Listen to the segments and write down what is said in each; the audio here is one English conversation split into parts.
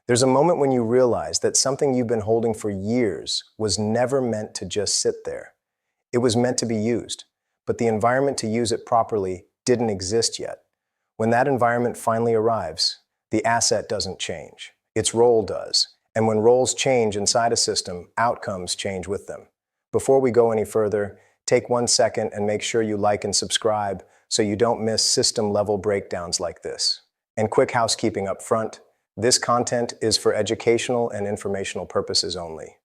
There's a moment when you realize that something you've been holding for years was never meant to just sit there. It was meant to be used, but the environment to use it properly didn't exist yet. When that environment finally arrives, the asset doesn't change. Its role does. And when roles change inside a system, outcomes change with them. Before we go any further, take 1 second and make sure you like and subscribe so you don't miss system-level breakdowns like this. And quick housekeeping up front, this content is for educational and informational purposes only.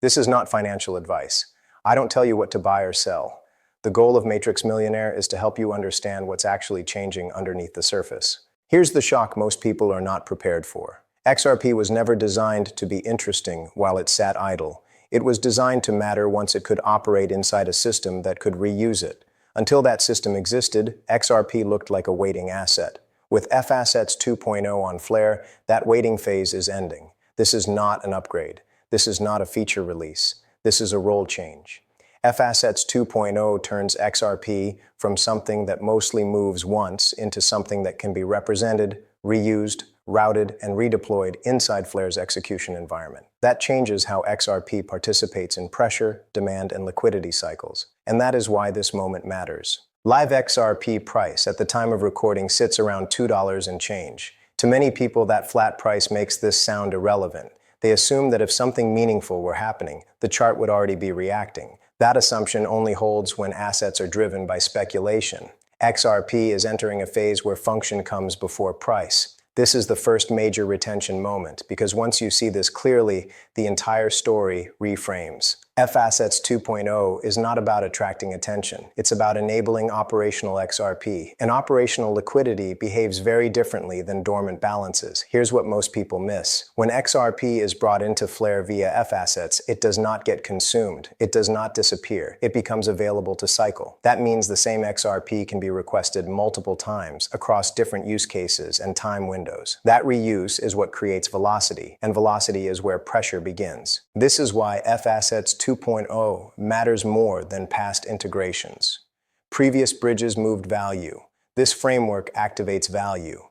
This is not financial advice. I don't tell you what to buy or sell. The goal of Matrix Millionaire is to help you understand what's actually changing underneath the surface. Here's the shock most people are not prepared for. XRP was never designed to be interesting while it sat idle. It was designed to matter once it could operate inside a system that could reuse it. Until that system existed, XRP looked like a waiting asset. With F-Assets 2.0 on Flare, that waiting phase is ending. This is not an upgrade. This is not a feature release. This is a role change. F-Assets 2.0 turns XRP from something that mostly moves once into something that can be represented, reused, routed, and redeployed inside Flare's execution environment. That changes how XRP participates in pressure, demand, and liquidity cycles. And that is why this moment matters. Live XRP price at the time of recording sits around $2 and change. To many people, that flat price makes this sound irrelevant. They assume that if something meaningful were happening, the chart would already be reacting. That assumption only holds when assets are driven by speculation. XRP is entering a phase where function comes before price. This is the first major retention moment, because once you see this clearly, the entire story reframes. F-Assets 2.0 is not about attracting attention. It's about enabling operational XRP. And operational liquidity behaves very differently than dormant balances. Here's what most people miss. When XRP is brought into Flare via F-Assets, it does not get consumed. It does not disappear. It becomes available to cycle. That means the same XRP can be requested multiple times across different use cases and time windows. That reuse is what creates velocity, and velocity is where pressure begins. This is why F-Assets 2.0 matters more than past integrations. Previous bridges moved value. This framework activates value.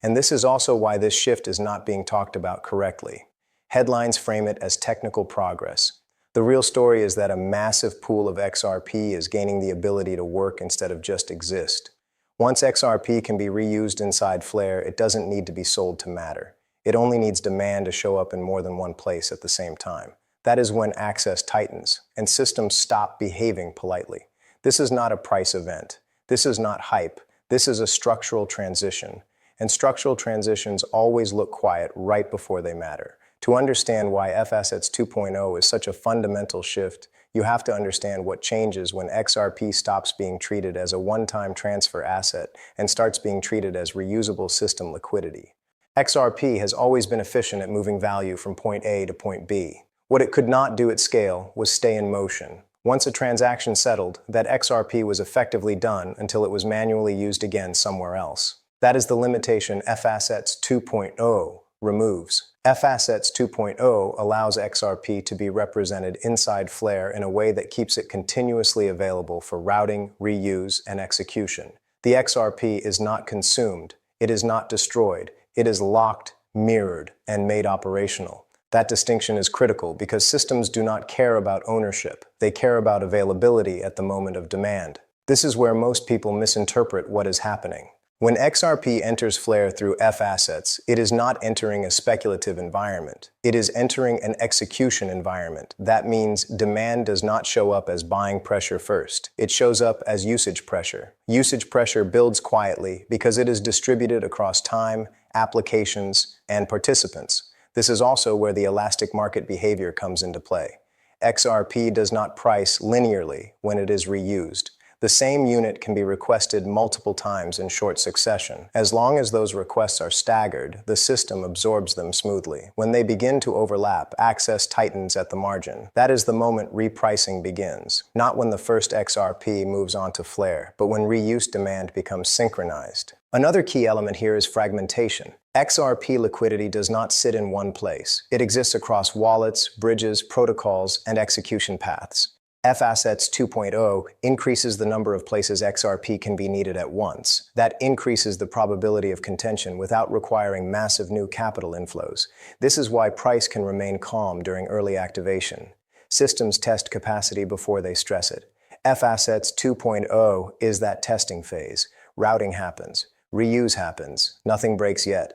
And this is also why this shift is not being talked about correctly. Headlines frame it as technical progress. The real story is that a massive pool of XRP is gaining the ability to work instead of just exist. Once XRP can be reused inside Flare, it doesn't need to be sold to matter. It only needs demand to show up in more than one place at the same time. That is when access tightens and systems stop behaving politely. This is not a price event. This is not hype. This is a structural transition. And structural transitions always look quiet right before they matter. To understand why F-Assets 2.0 is such a fundamental shift, you have to understand what changes when XRP stops being treated as a one-time transfer asset and starts being treated as reusable system liquidity. XRP has always been efficient at moving value from point A to point B. What it could not do at scale was stay in motion. Once a transaction settled, that XRP was effectively done until it was manually used again somewhere else. That is the limitation F-Assets 2.0 removes. F-Assets 2.0 allows XRP to be represented inside Flare in a way that keeps it continuously available for routing, reuse, and execution. The XRP is not consumed. It is not destroyed. It is locked, mirrored, and made operational. That distinction is critical because systems do not care about ownership. They care about availability at the moment of demand. This is where most people misinterpret what is happening. When XRP enters Flare through F-Assets, it is not entering a speculative environment. It is entering an execution environment. That means demand does not show up as buying pressure first. It shows up as usage pressure. Usage pressure builds quietly because it is distributed across time, applications, and participants. This is also where the elastic market behavior comes into play. XRP does not price linearly when it is reused. The same unit can be requested multiple times in short succession. As long as those requests are staggered, the system absorbs them smoothly. When they begin to overlap, access tightens at the margin. That is the moment repricing begins. Not when the first XRP moves on to Flare, but when reuse demand becomes synchronized. Another key element here is fragmentation. XRP liquidity does not sit in one place. It exists across wallets, bridges, protocols, and execution paths. F-Assets 2.0 increases the number of places XRP can be needed at once. That increases the probability of contention without requiring massive new capital inflows. This is why price can remain calm during early activation. Systems test capacity before they stress it. F-Assets 2.0 is that testing phase. Routing happens. Reuse happens. Nothing breaks yet.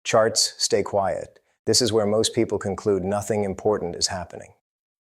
Charts stay quiet. This is where most people conclude nothing important is happening.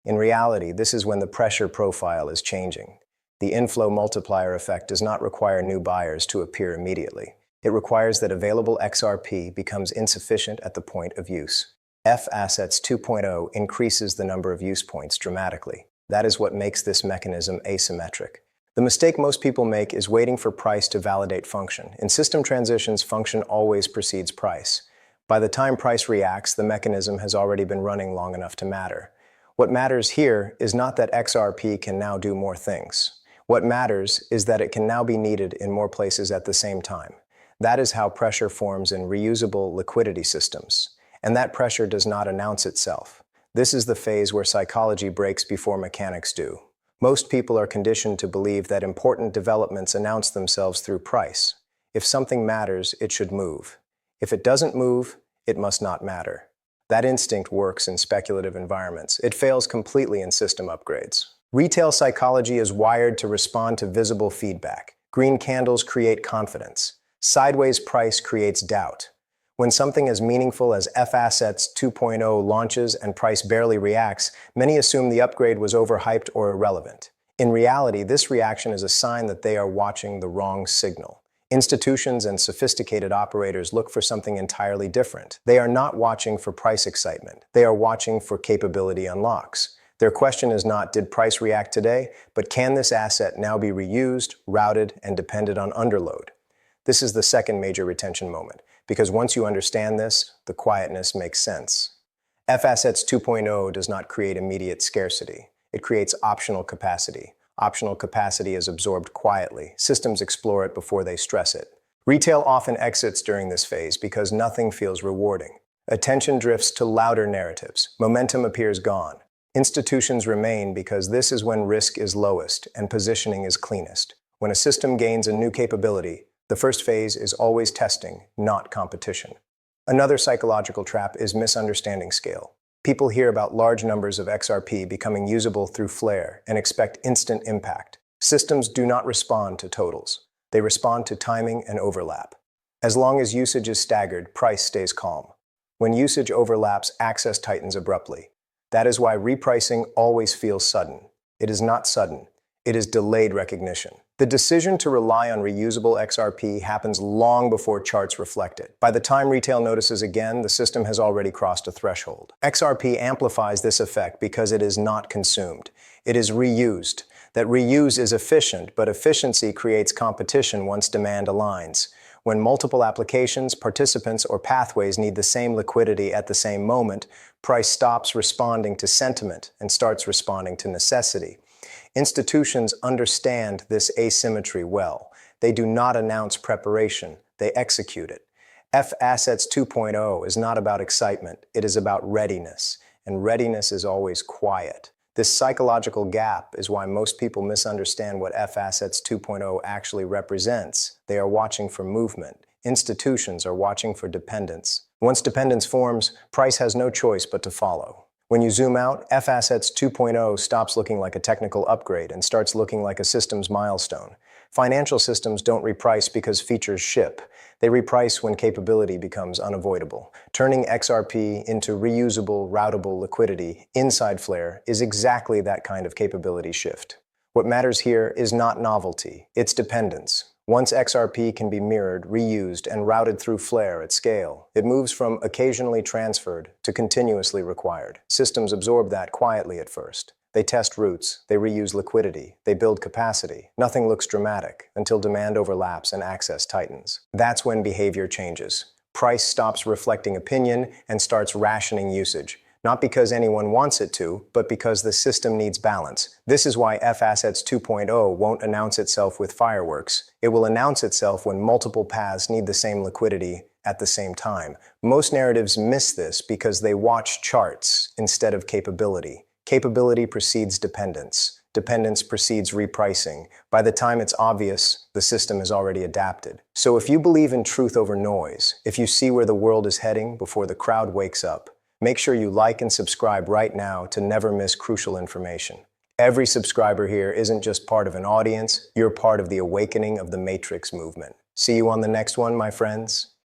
In reality, this is when the pressure profile is changing. The inflow multiplier effect does not require new buyers to appear immediately. It requires that available XRP becomes insufficient at the point of use. F-Assets 2.0 increases the number of use points dramatically. That is what makes this mechanism asymmetric. The mistake most people make is waiting for price to validate function. In system transitions, function always precedes price. By the time price reacts, the mechanism has already been running long enough to matter. What matters here is not that XRP can now do more things. What matters is that it can now be needed in more places at the same time. That is how pressure forms in reusable liquidity systems. And that pressure does not announce itself. This is the phase where psychology breaks before mechanics do. Most people are conditioned to believe that important developments announce themselves through price. If something matters, it should move. If it doesn't move, it must not matter. That instinct works in speculative environments. It fails completely in system upgrades. Retail psychology is wired to respond to visible feedback. Green candles create confidence. Sideways price creates doubt. When something as meaningful as F-Assets 2.0 launches and price barely reacts, many assume the upgrade was overhyped or irrelevant. In reality, this reaction is a sign that they are watching the wrong signal. Institutions and sophisticated operators look for something entirely different. They are not watching for price excitement. They are watching for capability unlocks. Their question is not, did price react today? But can this asset now be reused, routed, and depended on underload? This is the second major retention moment, because once you understand this, the quietness makes sense. F-Assets 2.0 does not create immediate scarcity. It creates optional capacity. Optional capacity is absorbed quietly. Systems explore it before they stress it. Retail often exits during this phase because nothing feels rewarding. Attention drifts to louder narratives. Momentum appears gone. Institutions remain because this is when risk is lowest and positioning is cleanest. When a system gains a new capability, the first phase is always testing, not competition. Another psychological trap is misunderstanding scale. People hear about large numbers of XRP becoming usable through flare and expect instant impact. Systems do not respond to totals. They respond to timing and overlap. As long as usage is staggered, price stays calm. When usage overlaps, access tightens abruptly. That is why repricing always feels sudden. It is not sudden. It is delayed recognition. The decision to rely on reusable XRP happens long before charts reflect it. By the time retail notices again, the system has already crossed a threshold. XRP amplifies this effect because it is not consumed. It is reused. That reuse is efficient, but efficiency creates competition once demand aligns. When multiple applications, participants, or pathways need the same liquidity at the same moment, price stops responding to sentiment and starts responding to necessity. Institutions understand this asymmetry well. They do not announce preparation, they execute it. F-Assets 2.0 is not about excitement, it is about readiness, and readiness is always quiet. This psychological gap is why most people misunderstand what F-Assets 2.0 actually represents. They are watching for movement. Institutions are watching for dependence. Once dependence forms, price has no choice but to follow. When you zoom out, F-Assets 2.0 stops looking like a technical upgrade and starts looking like a systems milestone. Financial systems don't reprice because features ship. They reprice when capability becomes unavoidable. Turning XRP into reusable, routable liquidity inside Flare is exactly that kind of capability shift. What matters here is not novelty, it's dependence. Once XRP can be mirrored, reused, and routed through Flare at scale, it moves from occasionally transferred to continuously required. Systems absorb that quietly at first. They test routes, they reuse liquidity, they build capacity. Nothing looks dramatic until demand overlaps and access tightens. That's when behavior changes. Price stops reflecting opinion and starts rationing usage. Not because anyone wants it to, but because the system needs balance. This is why F-Assets 2.0 won't announce itself with fireworks. It will announce itself when multiple paths need the same liquidity at the same time. Most narratives miss this because they watch charts instead of capability. Capability precedes dependence. dependence precedes repricing. By the time it's obvious, the system is already adapted. So if you believe in truth over noise, if you see where the world is heading before the crowd wakes up, make sure you like and subscribe right now to never miss crucial information. Every subscriber here isn't just part of an audience, you're part of the awakening of the Matrix movement. See you on the next one, my friends.